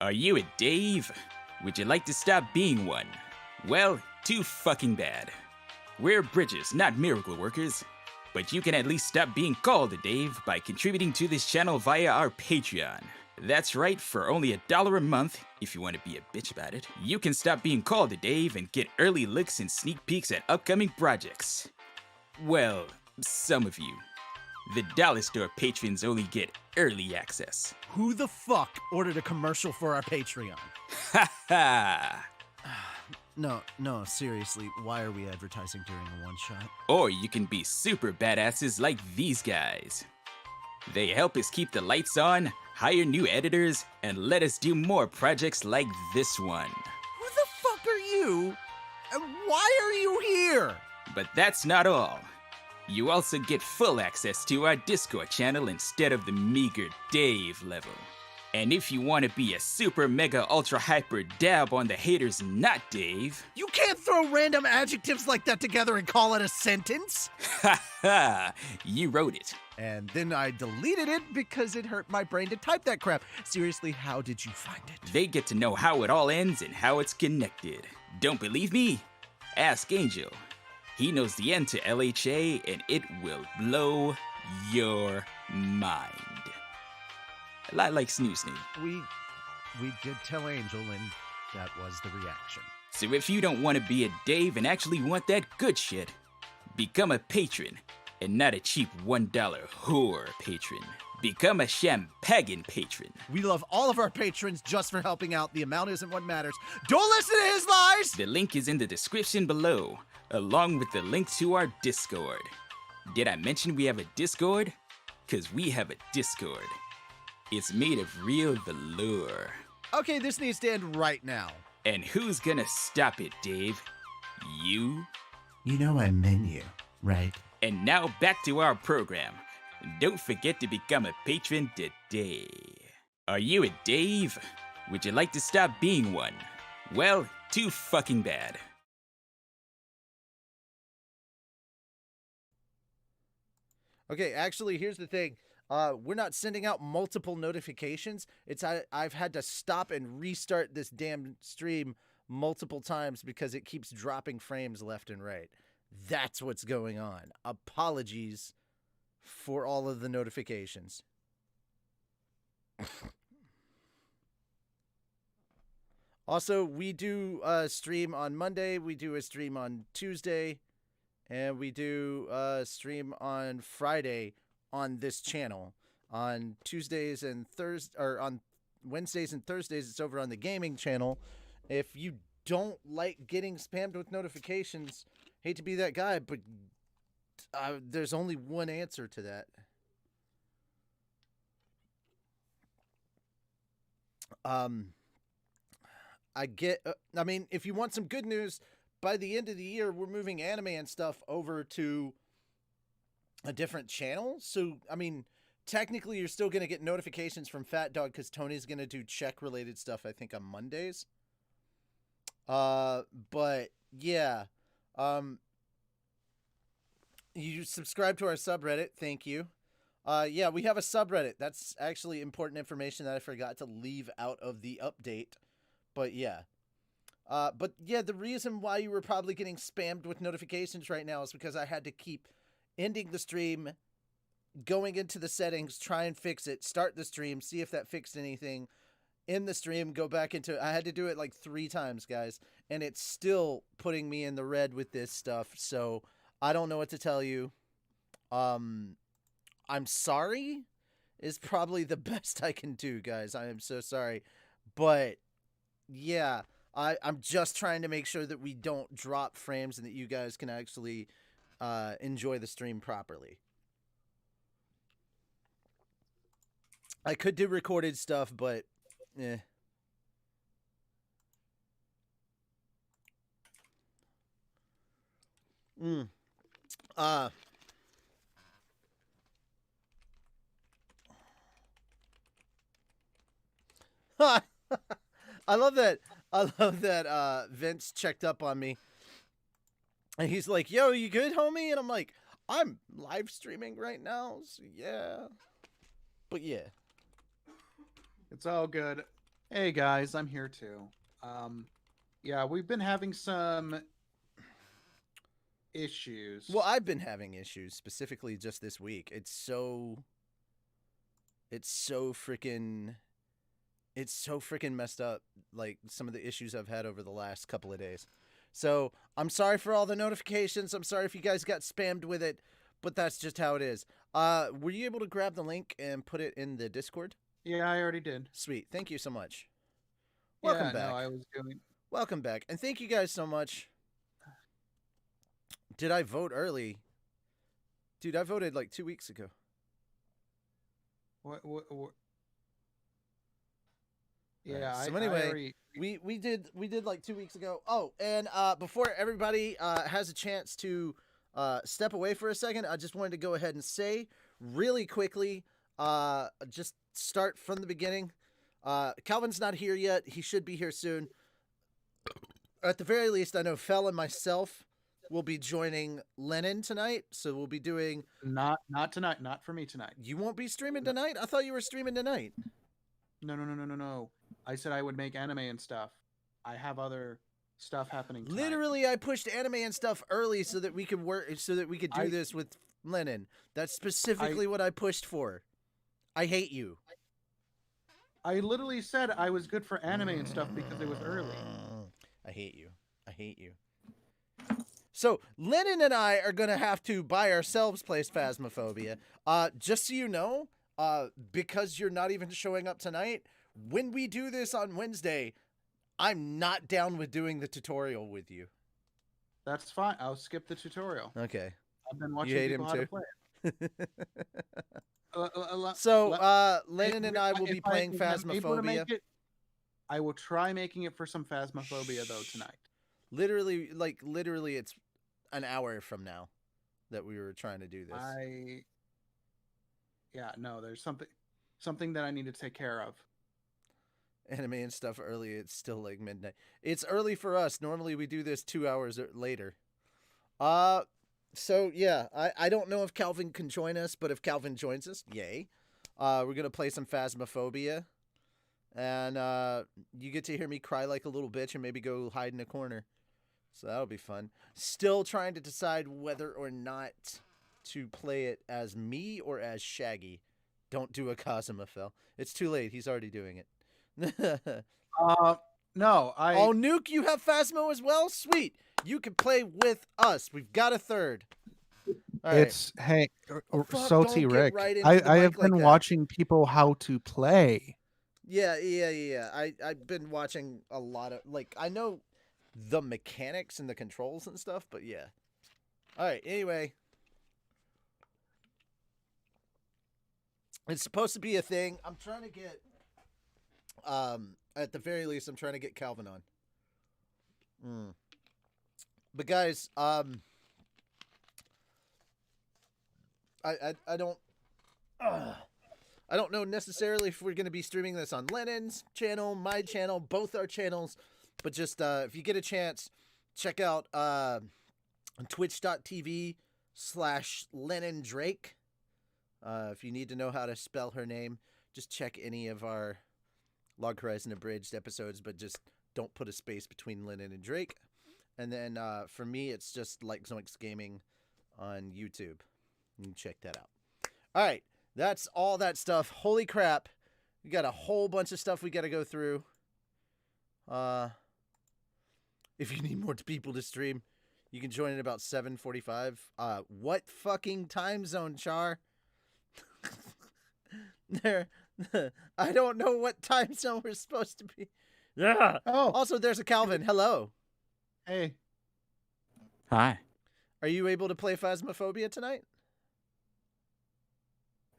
Are you a Dave? Would you like to stop being one? Well, too fucking bad. We're bridges, not miracle workers. But you can at least stop being called a Dave by contributing to this channel via our Patreon. That's right, for only $1 a month, if you want to be a bitch about it, you can stop being called a Dave and get early looks and sneak peeks at upcoming projects. Well, some of you. The Dollar Store patrons only get early access. Who the fuck ordered a commercial for our Patreon? Ha ha! No, seriously, why are we advertising during a one-shot? Or you can be super badasses like these guys. They help us keep the lights on, hire new editors, and let us do more projects like this one. Who the fuck are you? And why are you here? But that's not all. You also get full access to our Discord channel instead of the meager Dave level. And if you want to be a super mega ultra hyper dab on the haters not Dave... You can't throw random adjectives like that together and call it a sentence! Ha ha! You wrote it. And then I deleted it because it hurt my brain to type that crap. Seriously, how did you find it? They get to know how it all ends and how it's connected. Don't believe me? Ask Angel. He knows the end to LHA and it will blow your mind. A lot like Snoo Snoo. We did tell Angel, and that was the reaction. So if you don't want to be a Dave and actually want that good shit, become a patron, and not a cheap $1 whore patron. Become a champagne patron. We love all of our patrons just for helping out. The amount isn't what matters. Don't listen to his lies! The link is in the description below, along with the link to our Discord. Did I mention we have a Discord? 'Cause we have a Discord. It's made of real velour. Okay, this needs to end right now. And who's gonna stop it, Dave? You? You know I meant you, right? And now back to our program. Don't forget to become a patron today. Are you a Dave? Would you like to stop being one? Well, too fucking bad. Okay, actually, here's the thing. We're not sending out multiple notifications. I've had to stop and restart this damn stream multiple times because it keeps dropping frames left and right. That's what's going on. Apologies for all of the notifications. Also, we do a stream on Monday, we do a stream on Tuesday, and we do a stream on Friday on this channel. On Tuesdays and Thursdays, or on Wednesdays and Thursdays, it's over on the gaming channel. If you don't like getting spammed with notifications, hate to be that guy, but there's only one answer to that. I mean, if you want some good news, by the end of the year, we're moving anime and stuff over to a different channel. So, I mean, technically, you're still going to get notifications from Fat Dog because Tony's going to do Czech-related stuff, I think, on Mondays. But, yeah. You subscribe to our subreddit. Thank you. Yeah, we have a subreddit. That's actually important information that I forgot to leave out of the update. But, yeah. But, yeah, the reason why you were probably getting spammed with notifications right now is because I had to keep ending the stream, going into the settings, try and fix it, start the stream, see if that fixed anything, end the stream, go back into... I had to do it like 3 times, guys, and it's still putting me in the red with this stuff, so I don't know what to tell you. I'm sorry is probably the best I can do, guys. I am so sorry. But, yeah, I'm just trying to make sure that we don't drop frames and that you guys can actually enjoy the stream properly. I could do recorded stuff, but eh. I love that Vince checked up on me. And he's like, "Yo, you good, homie?" And I'm like, "I'm live streaming right now, so yeah." But yeah. It's all good. Hey guys, I'm here too. Yeah, we've been having some issues. Well, I've been having issues specifically just this week. It's so freaking messed up, like some of the issues I've had over the last couple of days. So I'm sorry for all the notifications. I'm sorry if you guys got spammed with it, but that's just how it is. Were you able to grab the link and put it in the Discord? Yeah, I already did. Sweet. Thank you so much. Welcome Yeah, back. no, I was doing. Welcome back. And thank you guys so much. Did I vote early? Dude, I voted like 2 weeks ago. What? Right, Yeah. so I anyway, already... we did like 2 weeks ago. Oh, and before everybody has a chance to step away for a second, I just wanted to go ahead and say really quickly, just start from the beginning. Calvin's not here yet. He should be here soon. At the very least, I know Fel and myself will be joining Lennon tonight, so we'll be doing... Not tonight. Not for me tonight. You won't be streaming tonight? I thought you were streaming tonight. No. I said I would make anime and stuff. I have other stuff happening tonight. Literally, I pushed anime and stuff early so that we could do this with Lennon. That's specifically what I pushed for. I hate you. I literally said I was good for anime and stuff because it was early. I hate you. So Lennon and I are gonna have to by ourselves play Phasmaphobia. Just so you know, because you're not even showing up tonight, when we do this on Wednesday, I'm not down with doing the tutorial with you. That's fine. I'll skip the tutorial. Okay. I've been watching You hate people him how too? to play it. So Lennon and I will be playing if I'm able to make Phasmaphobia. it, I will try making it for some Phasmaphobia though tonight. Literally, it's an hour from now that we were trying to do this. There's something that I need to take care of. Anime and stuff early. It's still like midnight. It's early for us. Normally we do this 2 hours later. So yeah, I don't know if Calvin can join us, but if Calvin joins us, yay. We're gonna play some Phasmaphobia, and you get to hear me cry like a little bitch and maybe go hide in a corner. So that'll be fun. Still trying to decide whether or not to play it as me or as Shaggy. Don't do a Kazuma, Phil. It's too late. He's already doing it. No, Oh, Nuke, you have Phasmo as well? Sweet. You can play with us. We've got a third. All right. It's hey, fuck, Salty don't get Rick. right into the I mic have been like that. watching people how to play. Yeah. I've been watching a lot of, like, I know the mechanics and the controls and stuff, but yeah. All right, anyway. It's supposed to be a thing. I'm trying to get, at the very least, I'm trying to get Calvin on. But guys, I don't know necessarily if we're going to be streaming this on Lennon's channel, my channel, both our channels, but just if you get a chance, check out twitch.tv/LennonDrake. If you need to know how to spell her name, just check any of our Log Horizon Abridged episodes, but just don't put a space between Lennon and Drake. And then for me, it's just like Zoinks Gaming on YouTube. You can check that out. All right, that's all that stuff. Holy crap. We got a whole bunch of stuff we got to go through. If you need more people to stream, you can join at about 7:45. What fucking time zone, Char? There. I don't know what time zone we're supposed to be. Yeah. Oh. Also, there's a Calvin. Hello. Hey. Hi. Are you able to play Phasmaphobia tonight?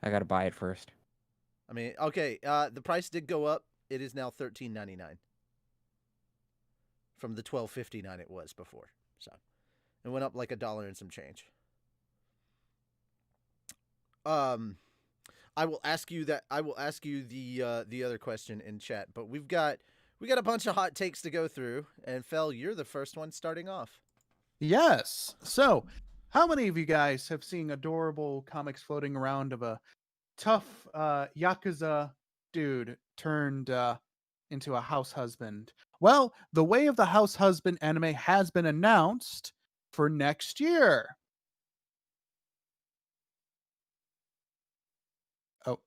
I gotta buy it first. I mean, okay. The price did go up. It is now $13.99 from the $12.59 it was before. So it went up like $1 and some change. I will ask you that. I will ask you the other question in chat. But we got a bunch of hot takes to go through, and Fel, you're the first one starting off. Yes. So, how many of you guys have seen adorable comics floating around of a tough Yakuza dude turned into a house husband. Well, the Way of the House Husband anime has been announced for next year. Oh.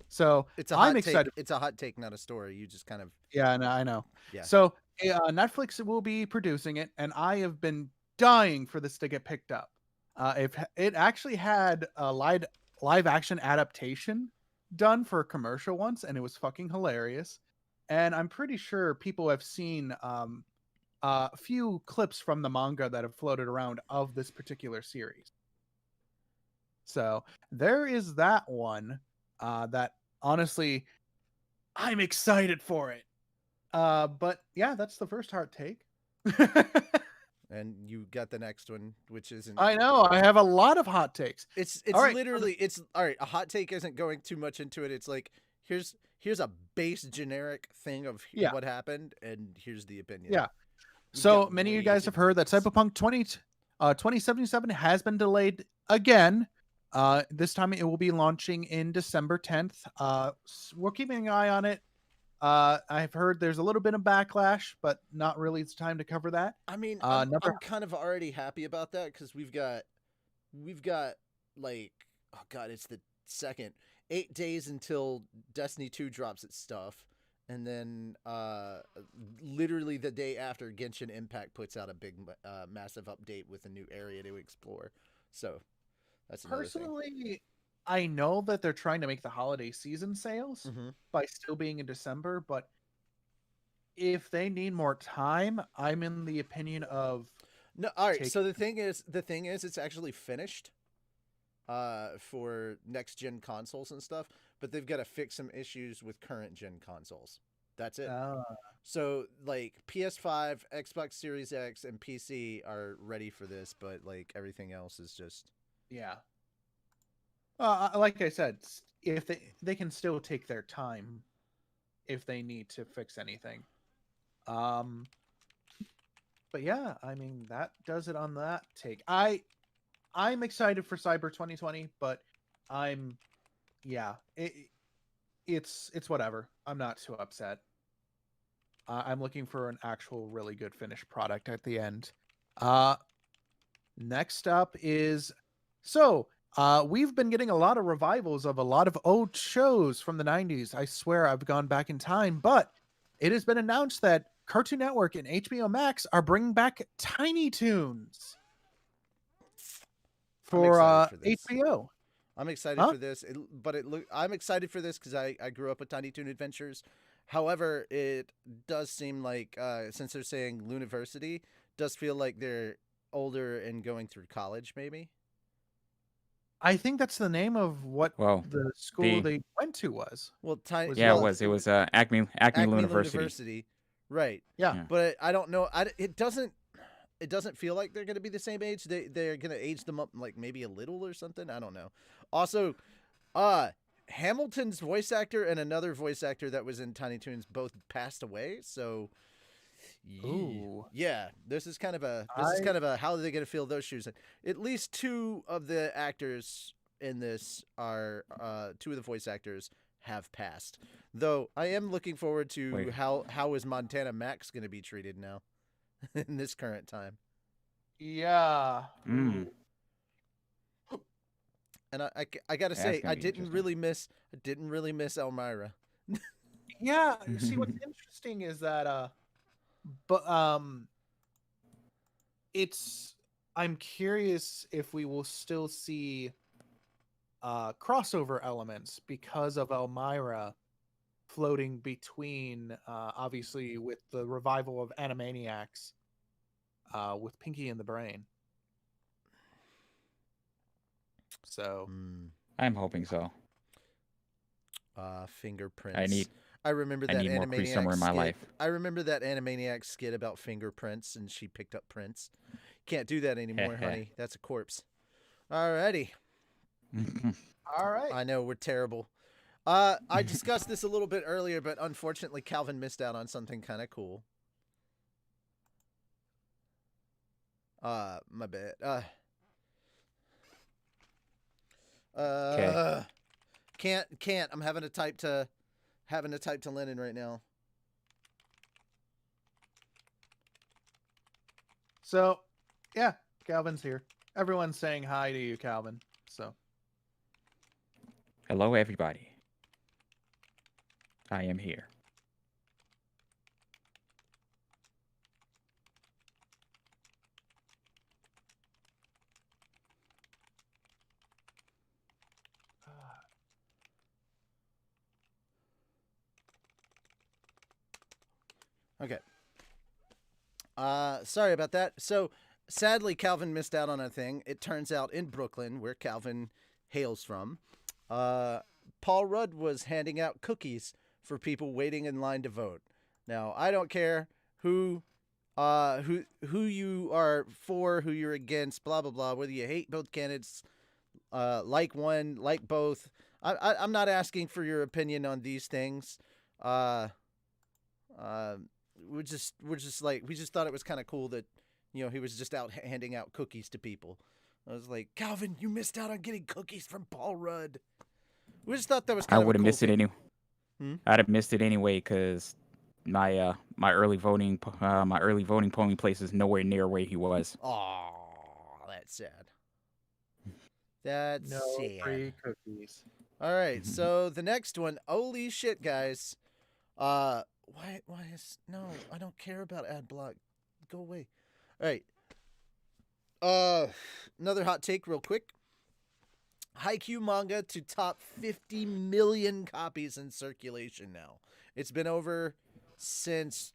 So It's a I'm hot excited. take. It's a hot take, not a story. You just kind of Yeah, no, I know. yeah. So Netflix will be producing it, and I have been dying for this to get picked up. If it actually had a live action adaptation done for a commercial once, and it was fucking hilarious. And I'm pretty sure people have seen a few clips from the manga that have floated around of this particular series. So there is that one that honestly I'm excited for it. But yeah, that's the first hot take. And you got the next one, which isn't. I know I have a lot of hot takes. It's All right, literally it's all right. A hot take isn't going too much into it. It's like here's a base generic thing of Yeah. what happened, and here's the opinion. Yeah. We've So got many of you way guys too have heard that dense. Cyberpunk 2077 has been delayed again. This time it will be launching in December 10th. We're keeping an eye on it. I've heard there's a little bit of backlash, but not really the time to cover that. I mean, Number I'm kind of already happy about that because we've got like oh god, it's the second 8 days until Destiny 2 drops its stuff, and then literally the day after Genshin Impact puts out a big massive update with a new area to explore. So that's another thing. personally, I know that they're trying to make the holiday season sales Mhm. by still being in December, but if they need more time, I'm in the opinion of No, all right. take So the thing is, it's actually finished for next gen consoles and stuff, but they've got to fix some issues with current gen consoles. That's it. So like PS5, Xbox Series X, and PC are ready for this, but like everything else is just yeah. Like I said, if they can still take their time if they need to fix anything. But yeah, I mean that does it on that take. I'm excited for Cyber 2020, but it's whatever. I'm not too upset. I'm looking for an actual really good finished product at the end. Next up is we've been getting a lot of revivals of a lot of old shows from the 90s. I swear I've gone back in time, but it has been announced that Cartoon Network and HBO Max are bringing back Tiny Toons for HBO. I'm excited for this, I'm excited for this because I grew up with Tiny Toon Adventures. However, it does seem like since they're saying Luniversity, does feel like they're older and going through college, maybe. I think that's the name of what Well, the school they went to was. Well, Tiny Yeah, it was. It was Acme University. Right. Yeah. Yeah. But I don't know. It doesn't feel like they're going to be the same age. They're going to age them up like maybe a little or something. I don't know. Also, Hamilton's voice actor and another voice actor that was in Tiny Toons both passed away. So, Ooh. yeah, this is kind of a how are they going to fill those shoes? At least two of the actors in this are two of the voice actors have passed. Though I am looking forward to how is Montana Max going to be treated now in this current time. Yeah. And I gotta say, I didn't really miss Elmira. Yeah. See, what's interesting is that I'm curious if we will still see crossover elements because of Elmira floating between obviously with the revival of Animaniacs with Pinky and the Brain. So I'm hoping so. Fingerprints. I remember that need more Cree somewhere in my life. I remember that Animaniacs skit about fingerprints, and she picked up prints. Can't do that anymore, honey. That's a corpse. Alrighty. All right. I know we're terrible. I discussed this a little bit earlier, but unfortunately, Calvin missed out on something kind of cool. My bad. Can't. I'm having to type to Lennon right now. So, yeah, Calvin's here. Everyone's saying hi to you, Calvin. So, Hello, everybody. I am here. Okay. Sorry about that. So, sadly, Calvin missed out on a thing. It turns out in Brooklyn, where Calvin hails from, Paul Rudd was handing out cookies for people waiting in line to vote. Now, I don't care who you are for, who you're against, blah blah blah. Whether you hate both candidates, like one, like both. I'm not asking for your opinion on these things. Uh, we just thought it was kind of cool that, you know, he was just out handing out cookies to people. I was like, Calvin, you missed out on getting cookies from Paul Rudd. We just thought that was I kind of would a have cool missed it thing. anyway. I'd have missed it anyway because my early voting polling place is nowhere near where he was. Aw, that's sad. That's no sad. free cookies. All right, so the next one, holy shit, guys. Why is no? I don't care about ad block. Go away. All right. Another hot take, real quick. Haikyuu manga to top 50 million copies in circulation now. It's been over since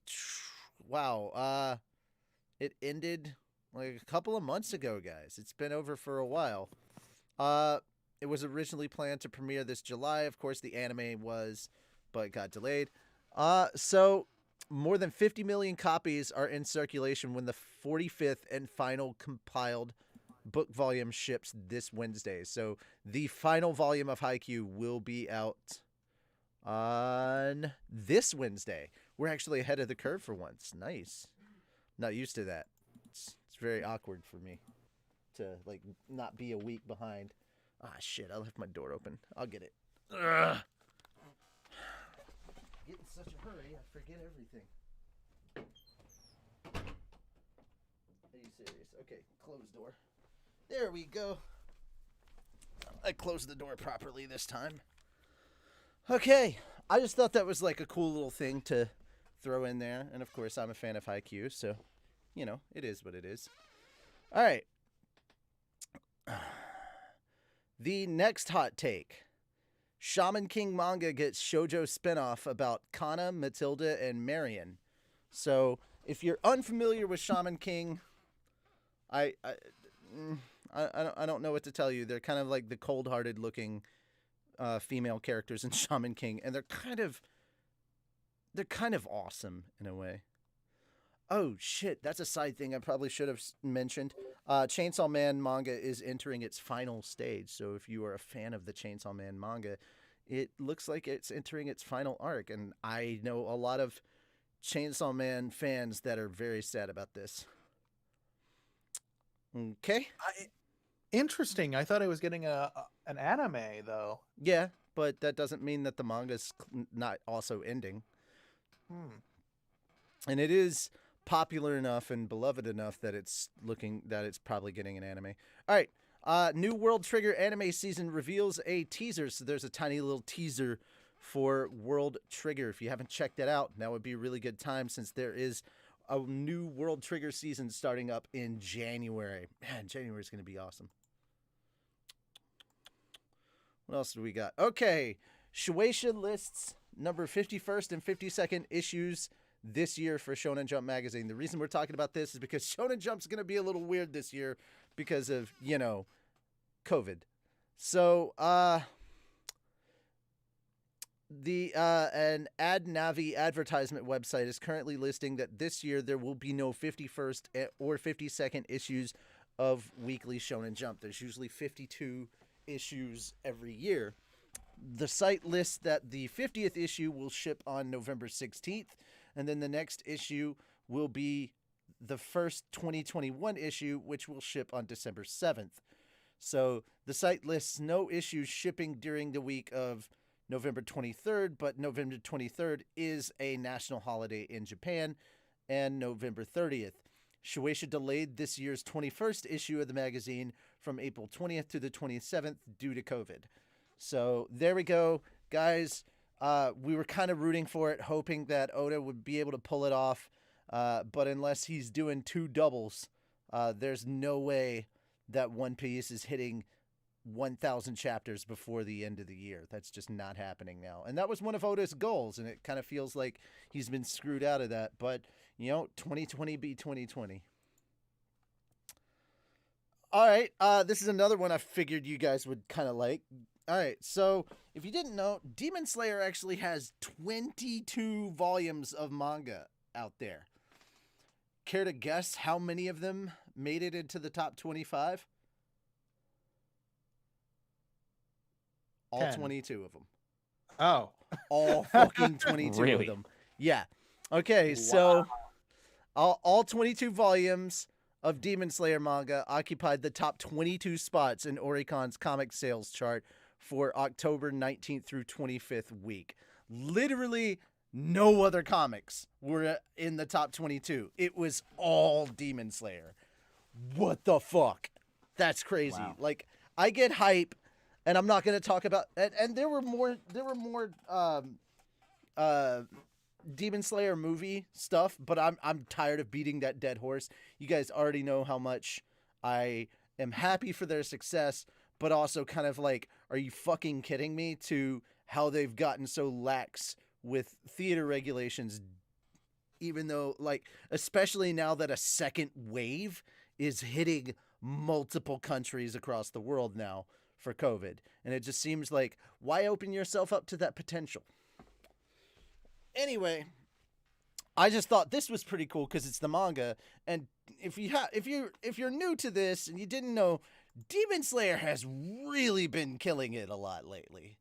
it ended like a couple of months ago, guys. It's been over for a while. It was originally planned to premiere this July. Of course, the anime was, but got delayed. So more than 50 million copies are in circulation when the 45th and final compiled book volume ships this Wednesday. So the final volume of Haikyuu will be out on this Wednesday. We're actually ahead of the curve for once. Nice. Not used to that. It's very awkward for me to like not be a week behind. Ah, shit, I left my door open. I'll get it. Ugh. Get in such a hurry, I forget everything. Are you serious? Okay, close door. There we go. I closed the door properly this time. Okay, I just thought that was like a cool little thing to throw in there. And of course, I'm a fan of Haikyuu, so, you know, it is what it is. All right. The next hot take. Shaman King manga gets shoujo spinoff about Kana, Matilda, and Marion. So, if you're unfamiliar with Shaman King, I don't know what to tell you. They're kind of like the cold-hearted looking female characters in Shaman King, and they're kind of awesome in a way. Oh shit, that's a side thing I probably should have mentioned. Chainsaw Man manga is entering its final stage, so if you are a fan of the Chainsaw Man manga, it looks like it's entering its final arc, and I know a lot of Chainsaw Man fans that are very sad about this. Okay. Interesting. I thought I was getting an anime though. Yeah, but that doesn't mean that the manga's not also ending. And it is popular enough and beloved enough that it's probably getting an anime. All right. New World Trigger anime season reveals a teaser. So there's a tiny little teaser for World Trigger. If you haven't checked that out, now would be a really good time since there is a new World Trigger season starting up in January. Man, January is going to be awesome. What else do we got? Okay. Shueisha lists number 51st and 52nd issues this year for Shonen Jump magazine. The reason we're talking about this is because Shonen Jump's going to be a little weird this year because of, you know, COVID. So, an AdNavi advertisement website is currently listing that this year there will be no 51st or 52nd issues of Weekly Shonen Jump. There's usually 52 issues every year. The site lists that the 50th issue will ship on November 16th, and then the next issue will be the first 2021 issue, which will ship on December 7th. So the site lists no issues shipping during the week of November 23rd, but November 23rd is a national holiday in Japan, and November 30th. Shueisha delayed this year's 21st issue of the magazine from April 20th to the 27th due to COVID. So there we go, guys. We were kind of rooting for it, hoping that Oda would be able to pull it off. But unless he's doing 2 doubles, there's no way that One Piece is hitting 1,000 chapters before the end of the year. That's just not happening now. And that was one of Oda's goals, and it kind of feels like he's been screwed out of that. But, 2020 be 2020. All right, this is another one I figured you guys would kind of like. All right, so if you didn't know, Demon Slayer actually has 22 volumes of manga out there. Care to guess how many of them made it into the top 25? All 10. 22 of them. Oh. All fucking 22 Really? of them. Yeah. Okay, so all 22 volumes of Demon Slayer manga occupied the top 22 spots in Oricon's comic sales chart for October 19th through 25th week. Literally no other comics were in the top 22. It was all Demon Slayer. What the fuck? That's crazy. Wow. Like, I get hype, and I'm not going to talk about, and there were more Demon Slayer movie stuff, but I'm tired of beating that dead horse. You guys already know how much I am happy for their success, but also kind of like, are you fucking kidding me, to how they've gotten so lax with theater regulations, even though, like, especially now that a second wave is hitting multiple countries across the world now for COVID. And it just seems like, why open yourself up to that potential? Anyway, I just thought this was pretty cool because it's the manga. And if you're new to this and you didn't know, Demon Slayer has really been killing it a lot lately.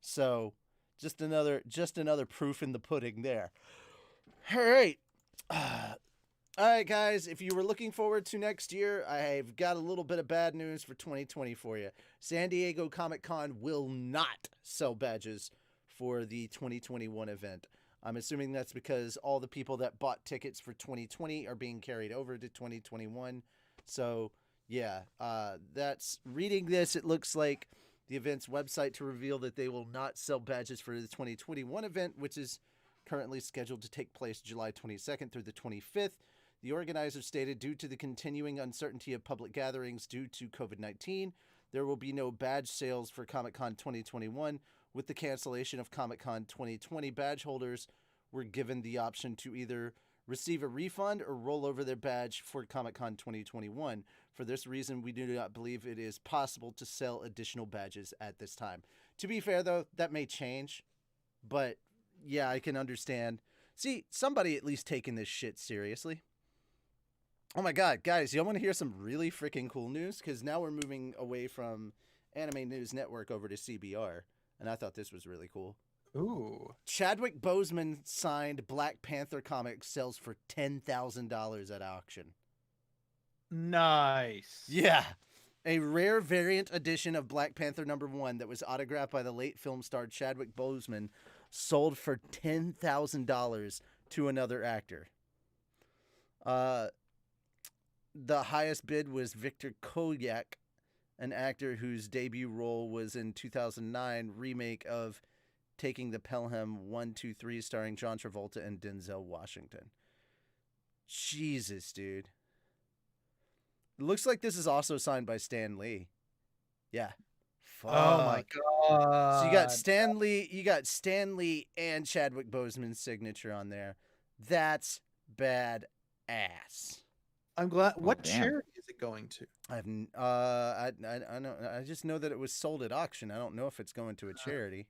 So, just another proof in the pudding there. All right. All right, guys, if you were looking forward to next year, I've got a little bit of bad news for 2020 for you. San Diego Comic-Con will not sell badges for the 2021 event. I'm assuming that's because all the people that bought tickets for 2020 are being carried over to 2021. So, yeah, that's reading this. It looks like the event's website to reveal that they will not sell badges for the 2021 event, which is currently scheduled to take place July 22nd through the 25th. The organizers stated, due to the continuing uncertainty of public gatherings due to COVID-19, there will be no badge sales for Comic-Con 2021. With the cancellation of Comic-Con 2020, badge holders were given the option to either receive a refund or roll over their badge for Comic-Con 2021. For this reason, we do not believe it is possible to sell additional badges at this time. To be fair, though, that may change, but yeah, I can understand. See, somebody at least taking this shit seriously. Oh my god, guys, y'all want to hear some really freaking cool news? Because now we're moving away from Anime News Network over to CBR, and I thought this was really cool. Ooh. Chadwick Boseman signed Black Panther comic sells for $10,000 at auction. Nice. Yeah. A rare variant edition of Black Panther #1 that was autographed by the late film star Chadwick Boseman sold for $10,000 to another actor. The highest bid was Victor Koyak, an actor whose debut role was in 2009 remake of Taking the Pelham 123 starring John Travolta and Denzel Washington. Jesus, dude. It looks like this is also signed by Stan Lee. Yeah. Fuck. Oh my god. So you got Stan Lee and Chadwick Boseman's signature on there. That's badass. I'm glad. What damn. charity is it going to? I just know that it was sold at auction. I don't know if it's going to a charity.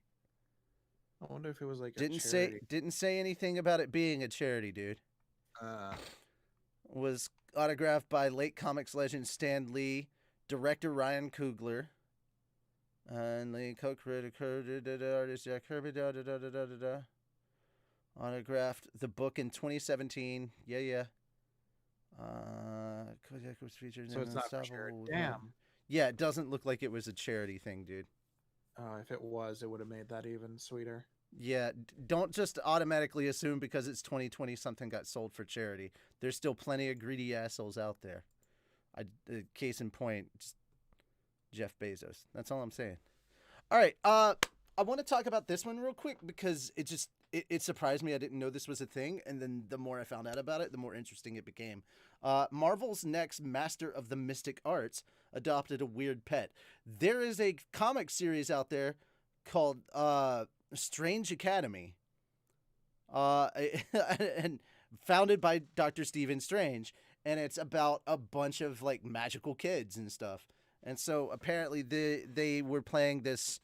I wonder if it was like Didn't a charity. say anything about it being a charity, dude. Uh, Was autographed by late comics legend Stan Lee, director Ryan Coogler, and Lee co-creator artist Jack Kirby. Autographed the book in 2017. Yeah. Kodak was featured so in it's not for charity. Damn. Yeah, it doesn't look like it was a charity thing, dude. If it was, it would have made that even sweeter. Yeah, don't just automatically assume because it's 2020 something got sold for charity. There's still plenty of greedy assholes out there. Case in point, just Jeff Bezos. That's all I'm saying. All right, I want to talk about this one real quick because it surprised me. I didn't know this was a thing, and then the more I found out about it, the more interesting it became. Marvel's next Master of the Mystic Arts adopted a weird pet. There is a comic series out there called Strange Academy, and founded by Dr. Stephen Strange, and it's about a bunch of like magical kids and stuff. And so apparently they were playing this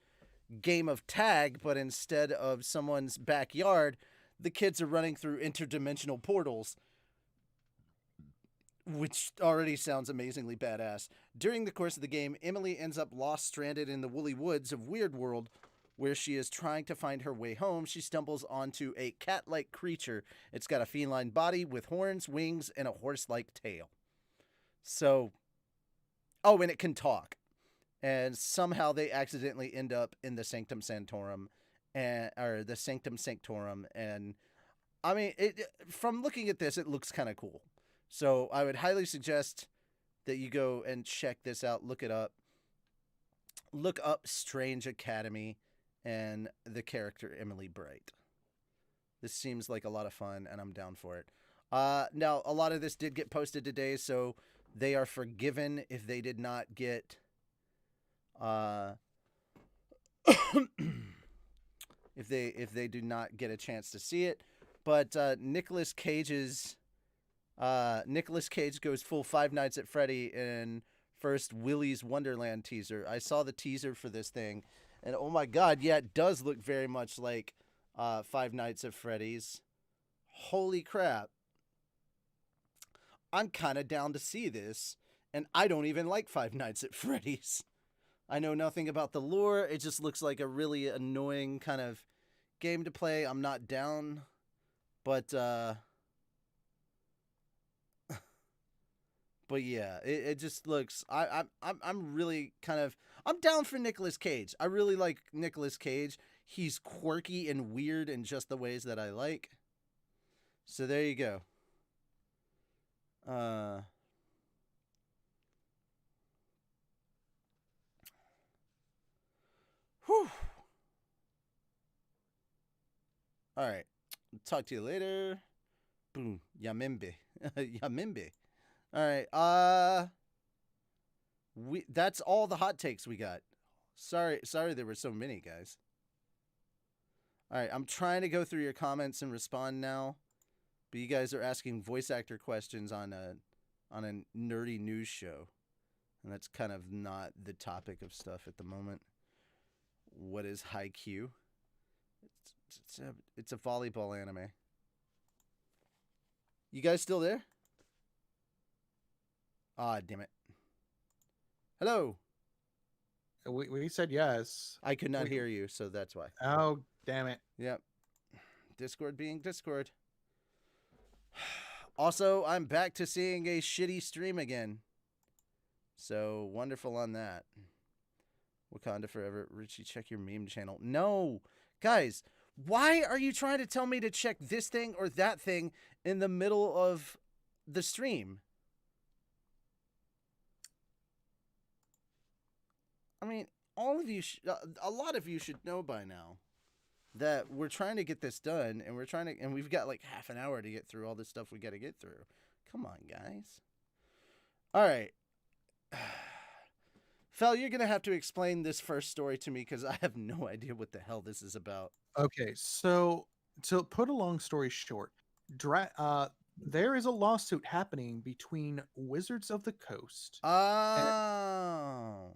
game of tag, but instead of someone's backyard, the kids are running through interdimensional portals, which already sounds amazingly badass. During the course of the game, Emily ends up lost, stranded in the woolly woods of Weird World, where she is trying to find her way home. She stumbles onto a cat-like creature. It's got a feline body with horns, wings, and a horse-like tail. So, oh, and it can talk. And somehow they accidentally end up in the Sanctum Sanctorum, or the Sanctum Sanctorum. And I mean, from looking at this, it looks kind of cool. So I would highly suggest that you go and check this out. Look it up. Look up Strange Academy and the character Emily Bright. This seems like a lot of fun, and I'm down for it. Now, a lot of this did get posted today, so they are forgiven if they did not get... if they do not get a chance to see it. But Nicolas Cage goes full Five Nights at Freddy in first Willy's Wonderland teaser. I saw the teaser for this thing, and oh my god, yeah, it does look very much like Five Nights at Freddy's. Holy crap. I'm kind of down to see this, and I don't even like Five Nights at Freddy's. I know nothing about the lore. It just looks like a really annoying kind of game to play. I'm not down, but yeah, it just looks. I'm really kind of. I'm down for Nicolas Cage. I really like Nicolas Cage. He's quirky and weird in just the ways that I like. So there you go. Whew. All right. Talk to you later. Boom. Yamimbe. Yamimbe. All right. That's all the hot takes we got. Sorry there were so many, guys. All right, I'm trying to go through your comments and respond now. But you guys are asking voice actor questions on a nerdy news show. And that's kind of not the topic of stuff at the moment. What is Haikyuu? It's a volleyball anime. You guys still there? Ah, damn it. Hello. We said yes. I could not hear you, so that's why. Oh, damn it. Yep. Discord being Discord. Also, I'm back to seeing a shitty stream again. So, wonderful on that. Wakanda Forever. Richie, check your meme channel. No! Guys, why are you trying to tell me to check this thing or that thing in the middle of the stream? I mean, all of you, a lot of you should know by now that we're trying to get this done, and we've got like half an hour to get through all this stuff we got to get through. Come on, guys. All right. Fel, you're going to have to explain this first story to me because I have no idea what the hell this is about. Okay, so to put a long story short, there is a lawsuit happening between Wizards of the Coast. Oh.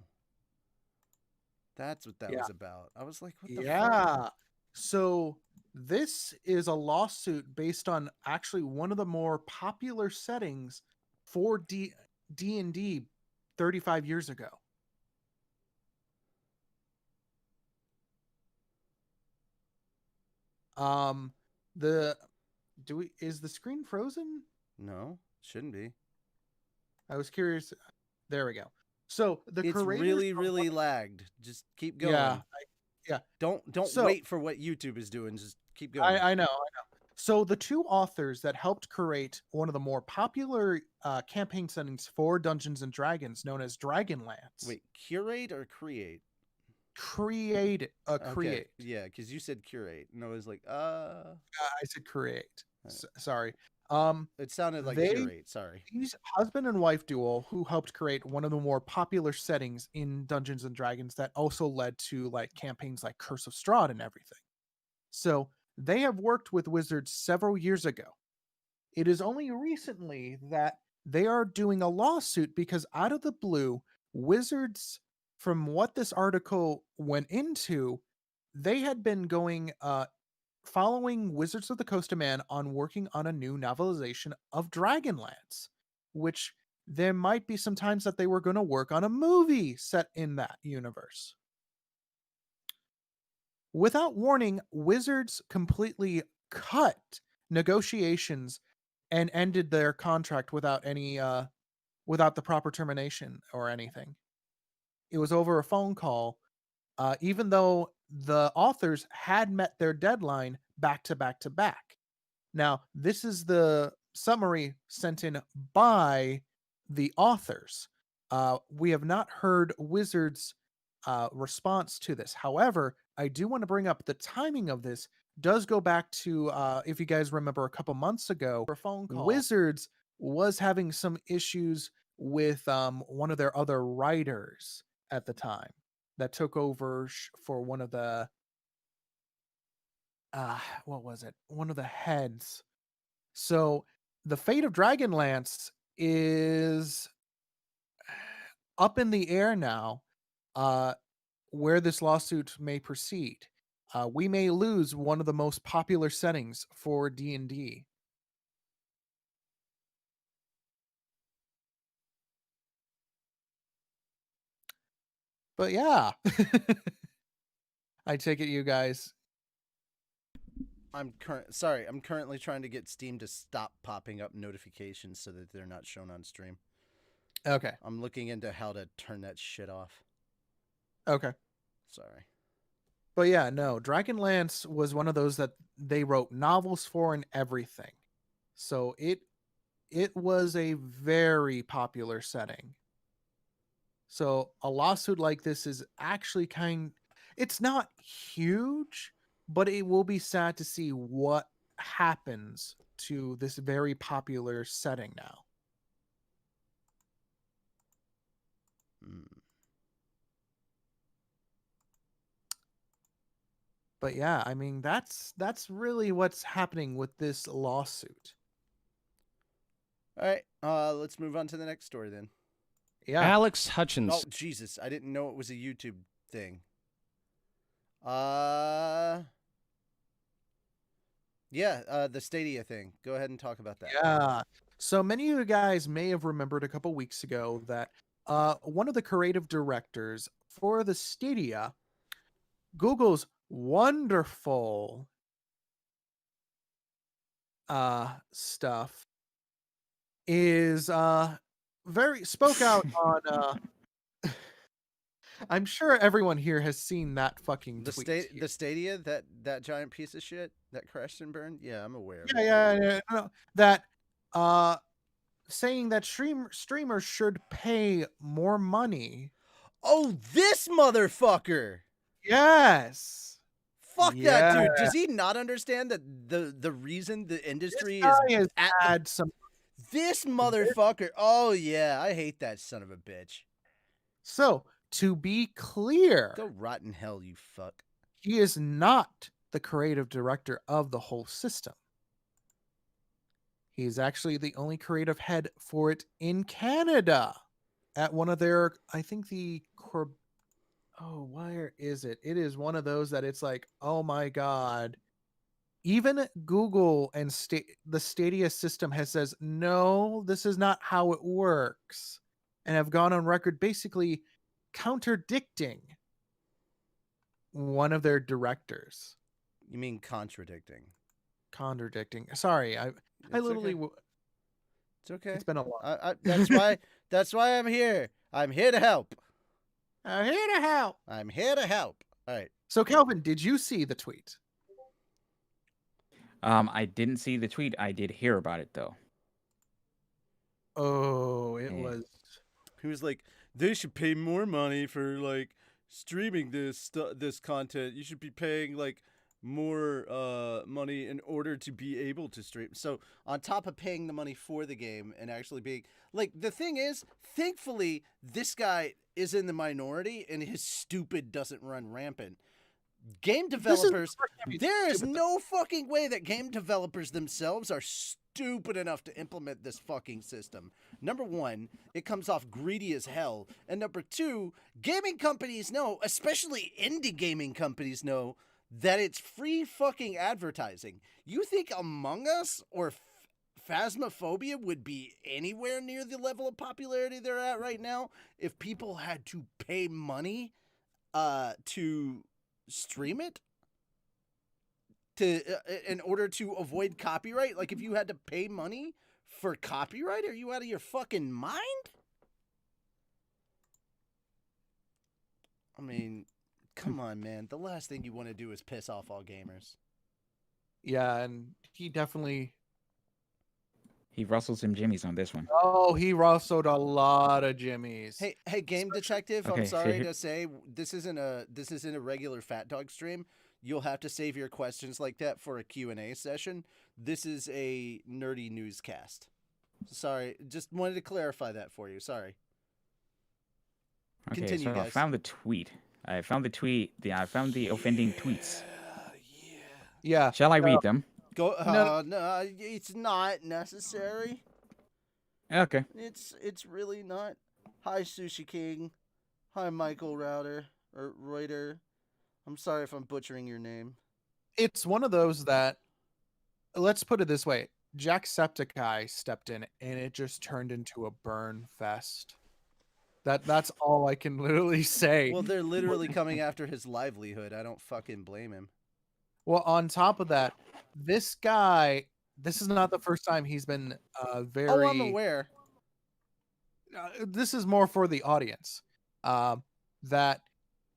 That's what that was about. I was like, what the fuck? Yeah. So this is a lawsuit based on actually one of the more popular settings for D&D 35 years ago. Is the screen frozen? No, shouldn't be. I was curious. There we go. So it's really lagged. Just keep going. Yeah. Don't So- wait for what YouTube is doing. Just keep going. I know. So the two authors that helped create one of the more popular campaign settings for Dungeons and Dragons, known as Dragonlance. Wait, curate or create? Create. Okay. Create. Yeah, because you said curate, and I was like, I said create. Right. Sorry. It sounded like They- curate. Sorry. These husband and wife duo who helped create one of the more popular settings in Dungeons and Dragons that also led to like campaigns like Curse of Strahd and everything. So they have worked with Wizards several years ago. It is only recently that they are doing a lawsuit because out of the blue, Wizards, from what this article went into, they had been going following Wizards of the Coast of Man on working on a new novelization of Dragonlance, which there might be some times that they were going to work on a movie set in that universe. Without warning, Wizards completely cut negotiations and ended their contract without any without the proper termination or anything. It was over a phone call, even though the authors had met their deadline back to back to back. Now, this is the summary sent in by the authors. We have not heard Wizards' response to this. However, I do want to bring up the timing of this does go back to, if you guys remember a couple months ago, a phone call. Wizards was having some issues with one of their other writers at the time that took over for one of the what was it? One of the heads. So the fate of Dragonlance is up in the air now, where this lawsuit may proceed. We may lose one of the most popular settings for D&D. But yeah, I take it you guys. I'm currently trying to get Steam to stop popping up notifications so that they're not shown on stream. Okay. I'm looking into how to turn that shit off. Okay. Sorry. But yeah, no, Dragonlance was one of those that they wrote novels for and everything. So it was a very popular setting. So a lawsuit like this is actually it's not huge, but it will be sad to see what happens to this very popular setting now. But yeah, I mean that's really what's happening with this lawsuit. All right, let's move on to the next story then. Yeah. Alex Hutchins. Oh Jesus, I didn't know it was a YouTube thing. The Stadia thing. Go ahead and talk about that. Yeah. So many of you guys may have remembered a couple weeks ago that one of the creative directors for the Stadia, Google's wonderful stuff, is spoke out on I'm sure everyone here has seen that fucking tweet. The Stadia, that giant piece of shit that crashed and burned. Yeah, I'm aware. Yeah. No, that saying that streamers should pay more money. Oh, this motherfucker! Yes. Fuck that dude. Does he not understand that the reason the industry is at this motherfucker? Oh yeah, I hate that son of a bitch. So, to be clear, go rot in hell, you fuck. He is not the creative director of the whole system. He's actually the only creative head for it in Canada at one of their, I think where is it? It is one of those that it's like, oh my God. Even Google and the Stadia system says, no, this is not how it works. And have gone on record basically contradicting one of their directors. You mean contradicting? Contradicting. Sorry, I literally. Okay. It's okay. It's been a lot. That's why I'm here. I'm here to help. I'm here to help. I'm here to help. All right. So Calvin, did you see the tweet? I didn't see the tweet. I did hear about it though. Oh, it Yeah. was. He was like, they should pay more money for like streaming this content. You should be paying like more money in order to be able to stream. So on top of paying the money for the game and actually being like, the thing is, thankfully this guy is in the minority and his stupid doesn't run rampant. Game developers, there is no fucking way that game developers themselves are stupid enough to implement this fucking system. Number one, it comes off greedy as hell. And number two, gaming companies know, especially indie gaming companies know, that it's free fucking advertising. You think Among Us or Phasmaphobia would be anywhere near the level of popularity they're at right now if people had to pay money to stream it in order to avoid copyright? Like if you had to pay money for copyright, are you out of your fucking mind? I mean, come on, man. The last thing you want to do is piss off all gamers. Yeah, and he definitely. He rustled some jimmies on this one. Oh, he rustled a lot of jimmies. Hey, Game Detective. Okay, I'm sorry so to say this isn't a regular Fat Dog stream. You'll have to save your questions like that for a Q&A session. This is a nerdy newscast. Sorry, just wanted to clarify that for you. Sorry. Okay, Continue, so guys. I found the tweet. I found the offending tweets. Yeah. Shall I read them? Go. No. No, it's not necessary. Okay. It's really not. Hi, Sushi King. Hi, Michael Reuter. I'm sorry if I'm butchering your name. It's one of those that, let's put it this way, Jacksepticeye stepped in and it just turned into a burn fest. That's all I can literally say. Well, they're literally coming after his livelihood. I don't fucking blame him. Well, on top of that, this guy, this is not the first time he's been very. Oh, I'm aware. This is more for the audience. That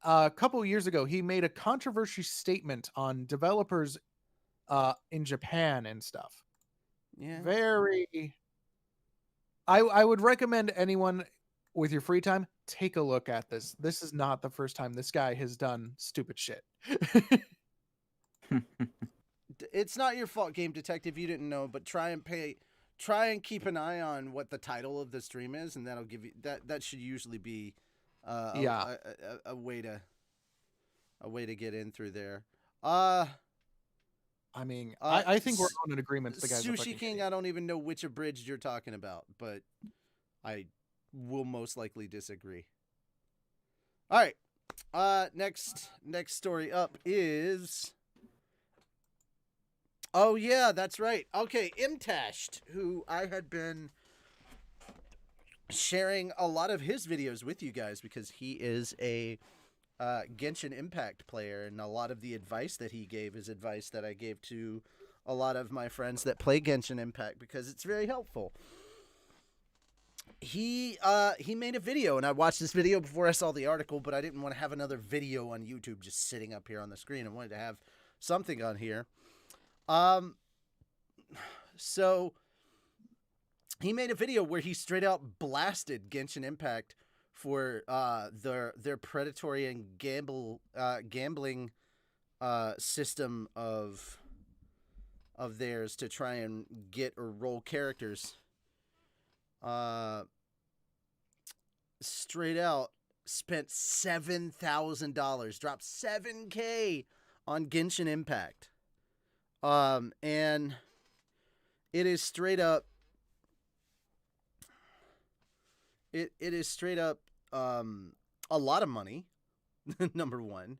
a couple years ago, he made a controversial statement on developers in Japan and stuff. Yeah. Very. I would recommend anyone with your free time, take a look at this. This is not the first time this guy has done stupid shit. It's not your fault, Game Detective. You didn't know, but try and keep an eye on what the title of the stream is, and that'll give you that should usually be a way to get in through there. I mean, I think we're on an agreement. The guys Sushi King, I don't even know which abridged you're talking about, but I will most likely disagree. All right. Next story up is. Oh yeah, that's right. Okay, Imtashed, who I had been sharing a lot of his videos with you guys because he is a Genshin Impact player, and a lot of the advice that he gave is advice that I gave to a lot of my friends that play Genshin Impact because it's very helpful. He made a video, and I watched this video before I saw the article, but I didn't want to have another video on YouTube just sitting up here on the screen. I wanted to have something on here. So he made a video where he straight out blasted Genshin Impact for their predatory and gambling system of theirs to try and get or roll characters. Straight out spent $7,000, dropped $7,000 on Genshin Impact. And it is straight up. It is straight up a lot of money. Number one,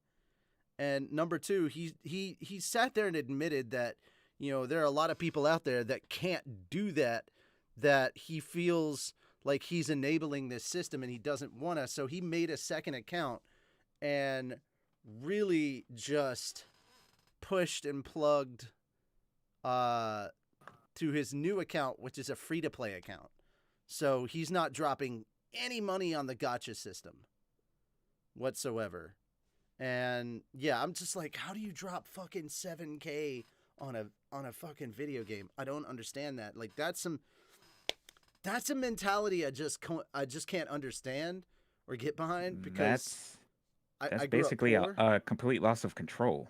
and number two, he sat there and admitted that, you know, there are a lot of people out there that can't do that. That he feels like he's enabling this system and he doesn't want to. So he made a second account and really just pushed and plugged to his new account, which is a free-to-play account. So he's not dropping any money on the gacha system whatsoever. And yeah, I'm just like, how do you drop fucking 7K on a fucking video game? I don't understand that. Like that's a mentality I just can't understand or get behind because That's I grew up basically poor. a complete loss of control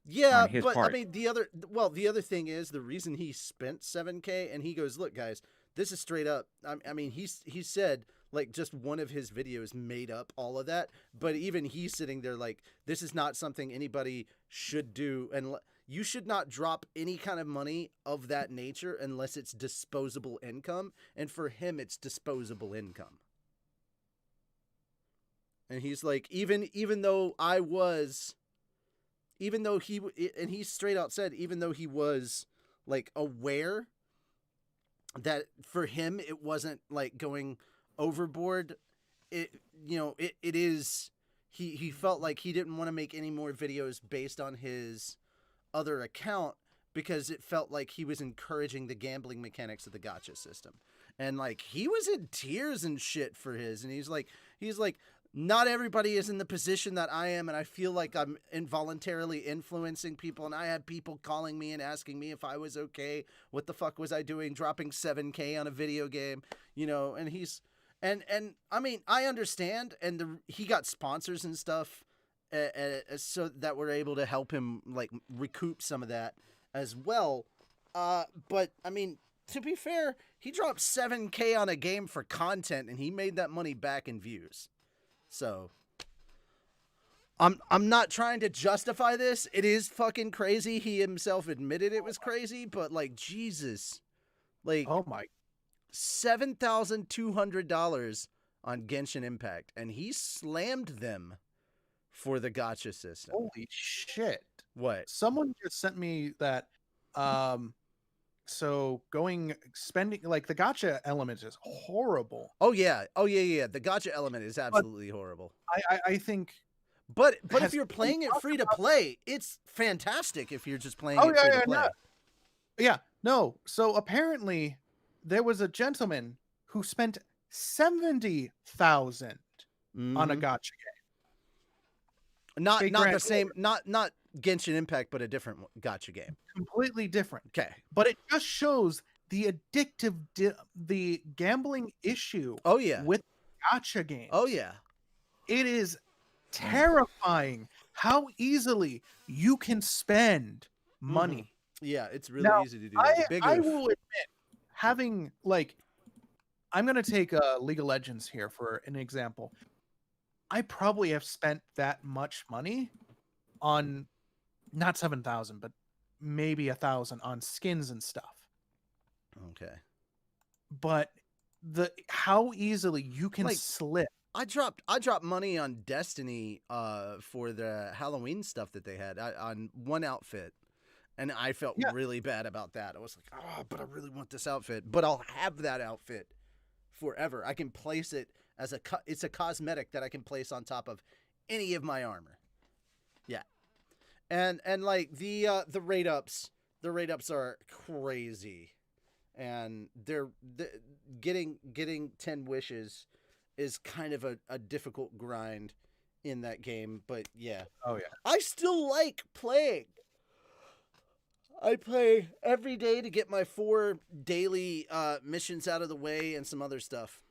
Yeah, on his but I part. mean the other thing is the reason he spent 7K and he goes, look guys, this is straight up. I mean he said like just one of his videos made up all of that, but even he's sitting there like this is not something anybody should do, and you should not drop any kind of money of that nature unless it's disposable income, and for him it's disposable income. And he's like, even though he straight out said, even though he was like aware that for him it wasn't like going overboard, it is, he felt like he didn't want to make any more videos based on his other account because it felt like he was encouraging the gambling mechanics of the gacha system. And like he was in tears and shit for his, and he's like not everybody is in the position that I am, and I feel like I'm involuntarily influencing people, and I had people calling me and asking me if I was okay. What the fuck was I doing dropping 7K on a video game? And he's and I mean, I understand, and he got sponsors and stuff so that we're able to help him like recoup some of that as well. But I mean, to be fair, he dropped 7K on a game for content, and he made that money back in views. So I'm not trying to justify this. It is fucking crazy. He himself admitted it was crazy, but like Jesus, like Oh my! $7,200 on Genshin Impact, and he slammed them for the gacha system. Holy shit! What? Someone just sent me that. So spending like the gacha element is horrible. Oh yeah. The gacha element is absolutely horrible. I think. But if Has you're playing it talked free to play, it's fantastic. If you're just playing Oh, it free yeah, to play. Yeah, no. So apparently, there was a gentleman who spent 70,000 on a Mhm. gacha game. Not Okay, the granted, same, not Genshin Impact, but a different gacha game. completely different. Okay. But it just shows the addictive, the gambling issue Oh yeah. with gacha games. Oh yeah. It is terrifying how easily you can spend money. Yeah, it's really Now, easy to do that. Big I oof. will admit, having like, I'm gonna take League of Legends here for an example. I probably have spent that much money on not 7,000, but maybe 1,000 on skins and stuff. Okay. But how easily you can Like, slip. I dropped money on Destiny for the Halloween stuff that they had on one outfit, and I felt really bad about that. I was like, but I really want this outfit, but I'll have that outfit forever. I can place it as it's a cosmetic that I can place on top of any of my armor. Yeah. And like the rate ups are crazy, and they're getting 10 wishes is kind of a difficult grind in that game, but yeah. Oh yeah. I still like playing. I play every day to get my 4 daily missions out of the way and some other stuff.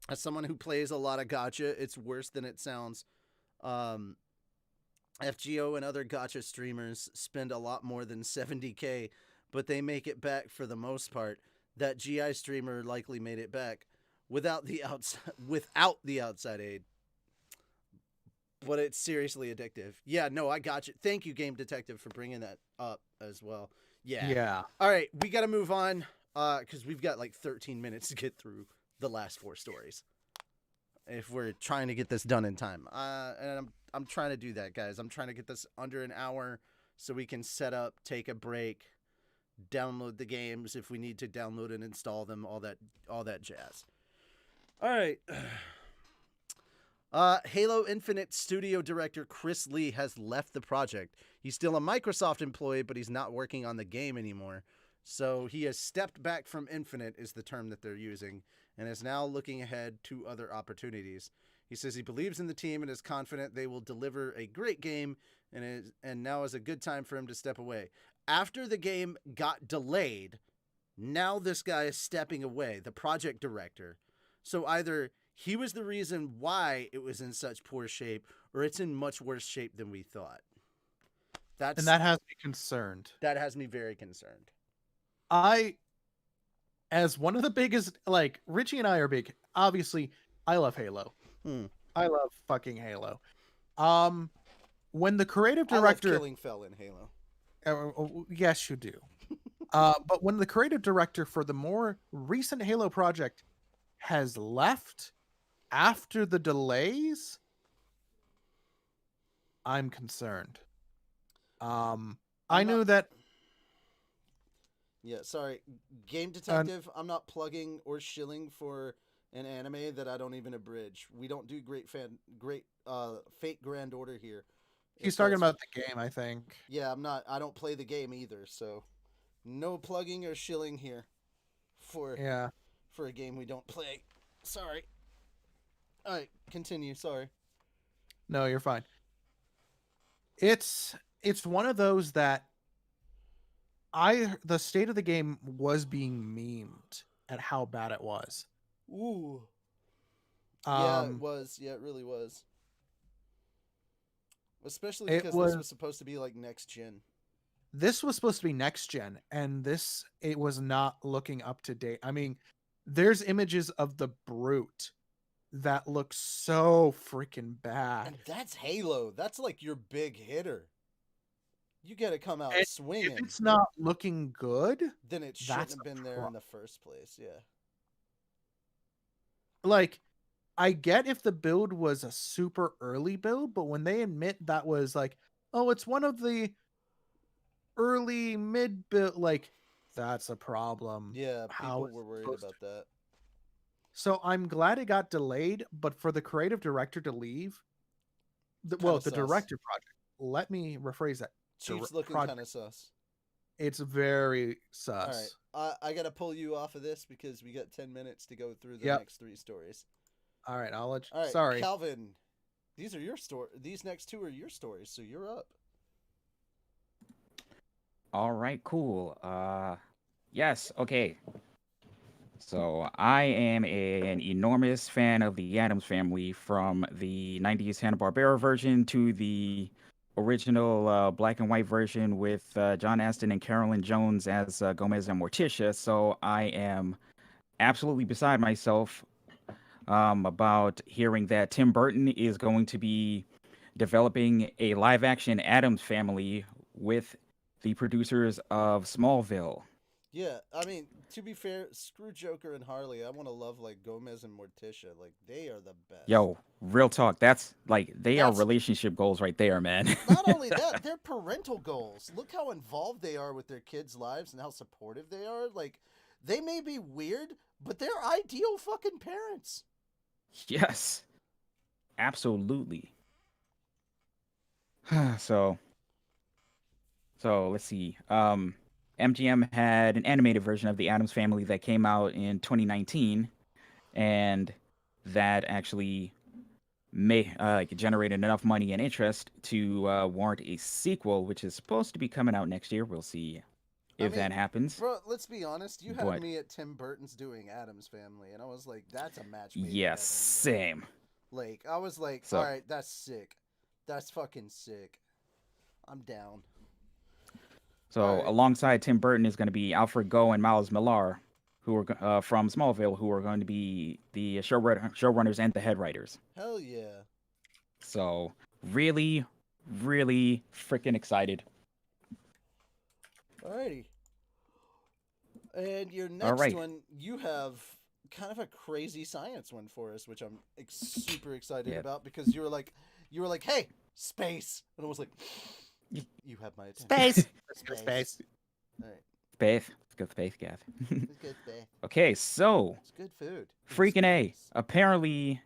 As someone who plays a lot of gacha, it's worse than it sounds. FGO and other gacha streamers spend a lot more than 70K, but they make it back for the most part. That GI streamer likely made it back without the outside aid. But it's seriously addictive. Yeah, no, I got you. Thank you, Game Detective, for bringing that up as well. Yeah. Yeah. All right, we got to move on because we've got like 13 minutes to get through the last 4 stories if we're trying to get this done in time. And I'm trying to do that, guys. I'm trying to get this under an hour so we can set up, take a break, download the games if we need to download and install them, all that jazz. All right. Halo Infinite studio director Chris Lee has left the project. He's still a Microsoft employee, but he's not working on the game anymore. So he has stepped back from Infinite, is the term that they're using, and is now looking ahead to other opportunities. He says he believes in the team and is confident they will deliver a great game, and now is a good time for him to step away. After the game got delayed, now this guy is stepping away, the project director. So either he was the reason why it was in such poor shape, or it's in much worse shape than we thought. And that has me concerned. That has me very concerned. As one of the biggest, like, Richie and I are big. Obviously, I love Halo. I love fucking Halo. When the creative director, I love killing Fel in Halo. Yes, you do. But when the creative director for the more recent Halo project has left after the delays, I'm concerned. I knew that. Yeah, sorry. Game Detective, I'm not plugging or shilling for an anime that I don't even abridge. We don't do great Fate Grand Order here. He's talking about the game, I think. Yeah, I don't play the game either, so no plugging or shilling here for a game we don't play. Sorry. All right, continue. Sorry. No, you're fine. It's one of those that the state of the game was being memed at how bad it was. Ooh. Yeah, it was. Yeah, it really was. Especially because this was supposed to be like next gen. This was supposed to be next gen, and it was not looking up to date. I mean, there's images of the Brute that look so freaking bad. And that's Halo. That's like your big hitter. You got to come out swinging. If it's not looking good, then it shouldn't have been there in the first place. Yeah. Like, I get if the build was a super early build, but when they admit that was like, oh, it's one of the early mid build, like, that's a problem. Yeah, people were worried about that. So I'm glad it got delayed, but for the creative director to leave, the director project, let me rephrase that. Chief's looking kind of sus. It's very sus. All right, I got to pull you off of this because we got 10 minutes to go through the next 3 stories. All right, I'll let you. All right, sorry, Calvin. These are your story. These next 2 are your stories, so you're up. All right, cool. Yes, okay. So I am an enormous fan of the Addams Family, from the 90s Hanna-Barbera version to the original black and white version with John Astin and Carolyn Jones as Gomez and Morticia. So I am absolutely beside myself about hearing that Tim Burton is going to be developing a live-action Addams Family with the producers of Smallville. Yeah, I mean, to be fair, screw Joker and Harley. I want to love like Gomez and Morticia. Like, they are the best. Yo, real talk. That's like, they are relationship goals right there, man. Not only that, they're parental goals. Look how involved they are with their kids' lives and how supportive they are. Like, they may be weird, but they're ideal fucking parents. Yes, absolutely. So let's see. MGM had an animated version of the Addams Family that came out in 2019, and that actually generated enough money and interest to warrant a sequel, which is supposed to be coming out next year. We'll see if that happens. Bro, let's be honest. You had me at Tim Burton's doing Addams Family, and I was like, that's a match made in heaven. Same. Like, I was like, all right, that's sick. That's fucking sick. I'm down. So alongside Tim Burton is going to be Alfred Goh and Miles Millar, who are from Smallville, who are going to be the showrunners and the head writers. Hell yeah. So really, really freaking excited. Alrighty. And your next one, you have kind of a crazy science one for us, which I'm super excited about, because you were like, hey, space. And I was like, you have my attention. Space. Space. All right. Space. Let's go space, Gav. Let's go space. Okay, so It's good food. freaking A. Apparently,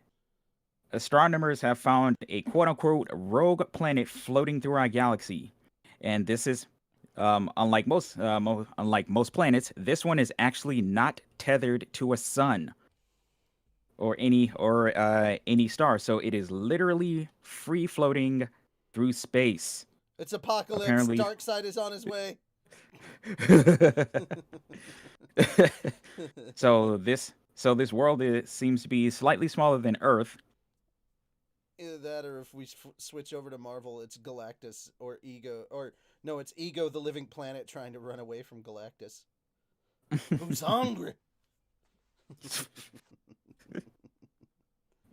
astronomers have found a quote-unquote rogue planet floating through our galaxy, and this is unlike most planets. This one is actually not tethered to a sun any star. So it is literally free floating through space. It's apocalypse. Apparently, Darkseid is on his way. so this world seems to be slightly smaller than Earth. Either that, or if we switch over to Marvel, it's Galactus or Ego, or no, it's Ego, the living planet, trying to run away from Galactus. Who's hungry?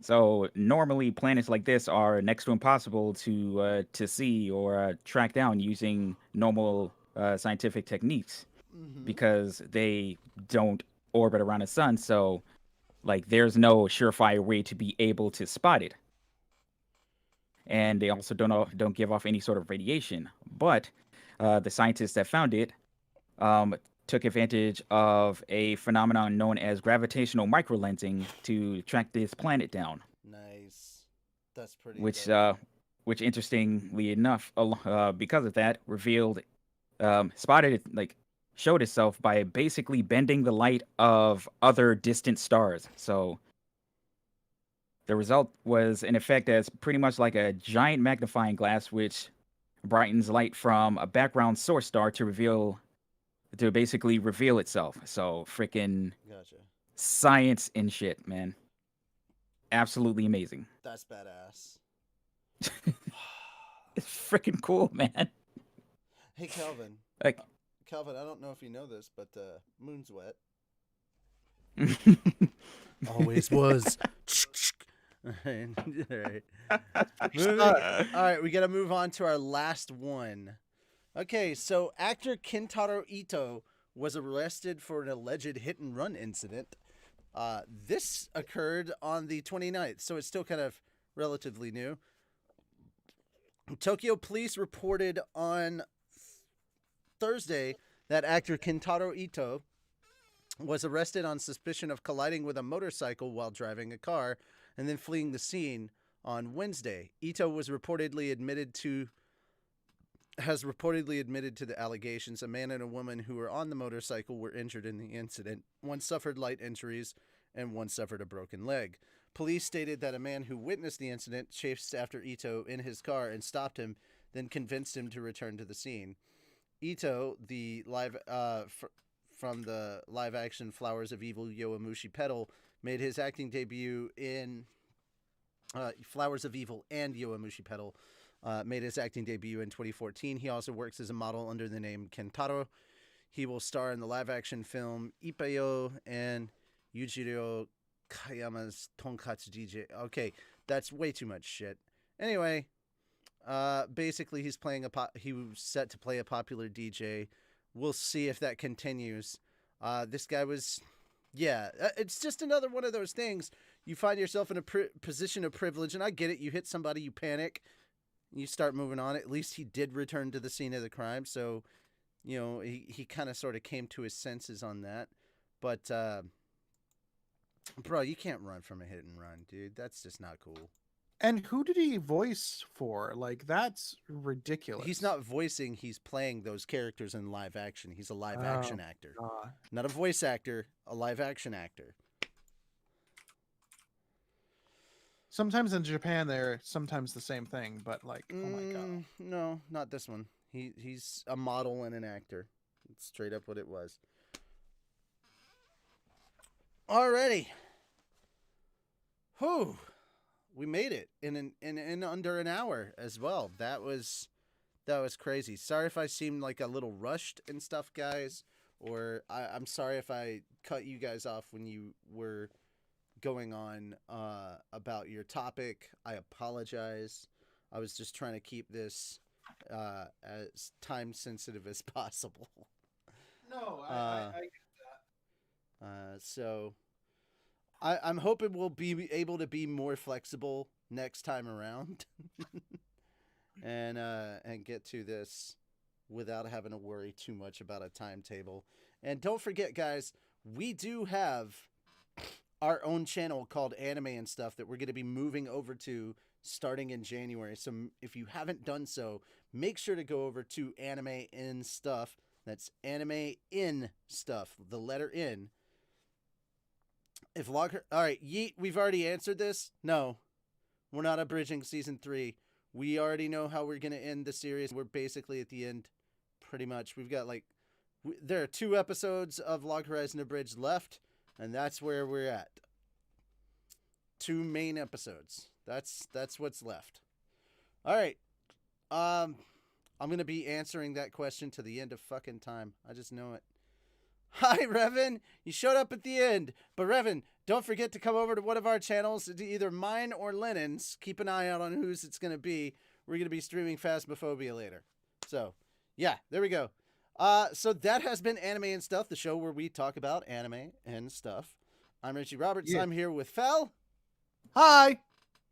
So normally planets like this are next to impossible to see or track down using normal scientific techniques because they don't orbit around the sun. So like there's no surefire way to be able to spot it. And they also don't give off any sort of radiation. But the scientists that found it took advantage of a phenomenon known as gravitational microlensing to track this planet down. Nice. That's pretty. Which interestingly enough, because of that, showed itself by basically bending the light of other distant stars. So the result was an effect that's pretty much like a giant magnifying glass, which brightens light from a background source star to basically reveal itself. So freaking Gotcha. science and shit, man. Absolutely amazing. That's badass. It's freaking cool, man. Hey, Calvin. Like, Calvin, I don't know if you know this, but moon's wet. Always was. All right. All right, we got to move on to our last one. Okay, so actor Kentaro Ito was arrested for an alleged hit-and-run incident. This occurred on the 29th, so it's still kind of relatively new. Tokyo police reported on Thursday that actor Kentaro Ito was arrested on suspicion of colliding with a motorcycle while driving a car and then fleeing the scene on Wednesday. Ito has reportedly admitted to the allegations. A man and a woman who were on the motorcycle were injured in the incident. One suffered light injuries and one suffered a broken leg. Police stated that a man who witnessed the incident chased after Ito in his car and stopped him, then convinced him to return to the scene. Ito, from the live-action Flowers of Evil Yowamushi Pedal, made his acting debut in Flowers of Evil and Yowamushi Pedal. Made his acting debut in 2014. He also works as a model under the name Kentaro. He will star in the live-action film Ippeyo and Yujiro Kayama's Tonkatsu DJ. Okay, that's way too much shit. Anyway, basically he's he was set to play a popular DJ. We'll see if that continues. This guy was, it's just another one of those things. You find yourself in a position of privilege, and I get it. You hit somebody, you panic, you start moving on. At least he did return to the scene of the crime, so he kind of sort of came to his senses on that. But bro, you can't run from a hit and run, dude. That's just not cool. And who did he voice for? Like, that's ridiculous. He's not voicing, he's playing those characters in live action. He's a live action actor. God. Not a voice actor, a live action actor. Sometimes in Japan, they're sometimes the same thing, but like, oh my God. No, not this one. He's a model and an actor. It's straight up what it was. Alrighty. Whew. We made it in under an hour as well. That was crazy. Sorry if I seemed like a little rushed and stuff, guys. Or I'm sorry if I cut you guys off when you were going on about your topic. I apologize. I was just trying to keep this as time sensitive as possible. No, I get that. So I'm hoping we'll be able to be more flexible next time around and get to this without having to worry too much about a timetable. And don't forget, guys, we do have our own channel called Anime and Stuff that we're going to be moving over to starting in January. So if you haven't done so, make sure to go over to Anime in Stuff. That's Anime in Stuff, the letter N. If All right, Yeet, we've already answered this. No, we're not abridging season 3. We already know how we're going to end the series. We're basically at the end, pretty much. We've got there are 2 episodes of Log Horizon Abridged left, and that's where we're at. 2 main episodes. That's what's left. All right. I'm going to be answering that question to the end of fucking time. I just know it. Hi, Revan. You showed up at the end. But, Revan, don't forget to come over to one of our channels, either mine or Lennon's. Keep an eye out on whose it's going to be. We're going to be streaming Phasmaphobia later. So, yeah, there we go. So that has been Anime and Stuff, the show where we talk about anime and stuff. I'm Richie Roberts. Yeah. I'm here with Fel, Hi.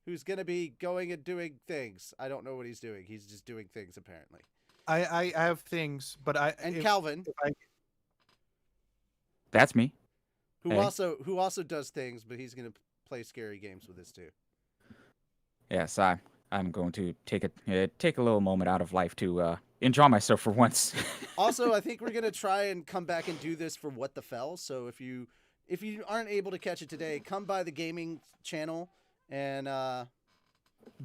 who's going to be going and doing things. I don't know what he's doing. He's just doing things, apparently. I have things, but And Calvin, That's me. who Hey. also does things, but he's going to play scary games with us too. Yes, I'm going to take a little moment out of life to enjoy myself for once. Also, I think we're going to try and come back and do this for What the Fell. So if you aren't able to catch it today, come by the gaming channel and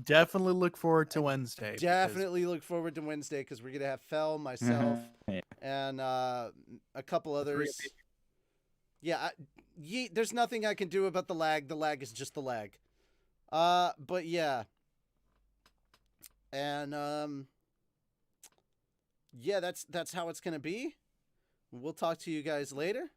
definitely look forward to Wednesday. because definitely look forward to Wednesday because we're going to have Fel, myself, Yeah. and a couple three of others. Yeah, there's nothing I can do about the lag. The lag is just the lag. But yeah. And yeah, that's how it's gonna be. We'll talk to you guys later.